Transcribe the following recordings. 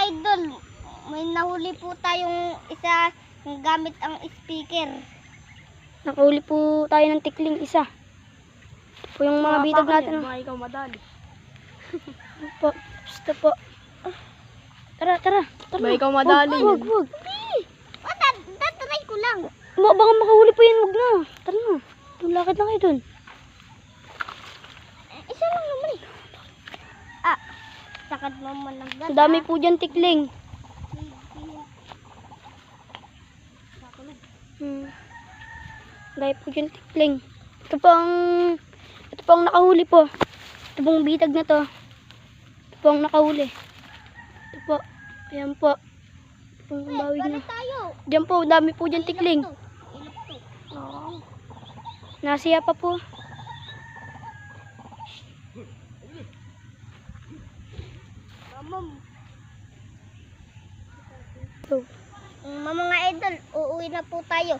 idol, may nahuli po tayong isa gamit ang speaker. Nakahuli po tayo ng tikling isa. Po yung mga bitag natin. Baka ikaw madali. Po, gusto po. Tara. Baka ikaw madali. Wag. O, tatry ko lang. Baka makahuli po yan, wag na. Tara na. Lakad na kayo dun. Isa lang naman eh. Sakad mo man ng gata. Ang dami po dyan tikling. Dahil po dyan tikling. Ito pong nakahuli po. Ito pong bitag na to. Ito pong nakahuli. Ito po. Ayan po. Ito pong bawig na. Tayo. Diyan po, dami po dyan tikling. Ilap to. Oo. Nasiya pa po. Mamam. Ito. Mga idol, uuwi na po tayo.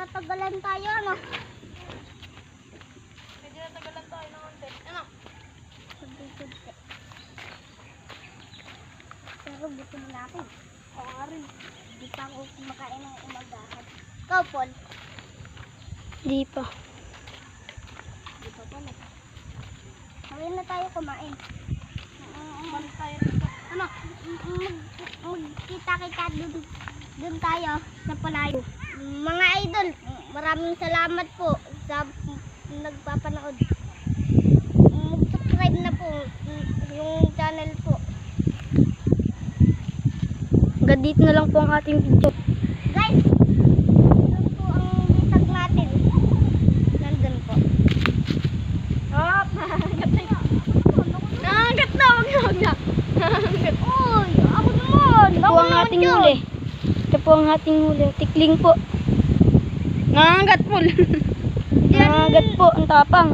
Natagalan tayo, ano? Medyo natagalan tayo ng konti. Ano? Kunti. Pero gutom na ako. Oo nga rin. Hindi pa ako kumakain ng umagahan. Ikaw, Paul? Di pa. Hindi pa pala. Ngayon na tayo kumain. Tayo. Ano? Magkita-kita dun tayo sa palayo. Mga idol, maraming salamat po sa nagpapanood. Mag-subscribe na po yung channel po. Hanggang dito na lang po ang ating video. Guys, yun po ang bitag natin. Nandun po. Hop! Nangangat na! Wag na! Uy, ako naman! Ito po ang ating huli. Ito po ang ating huli. Tikling po. Nangangat po! Nangagat po ang tapang.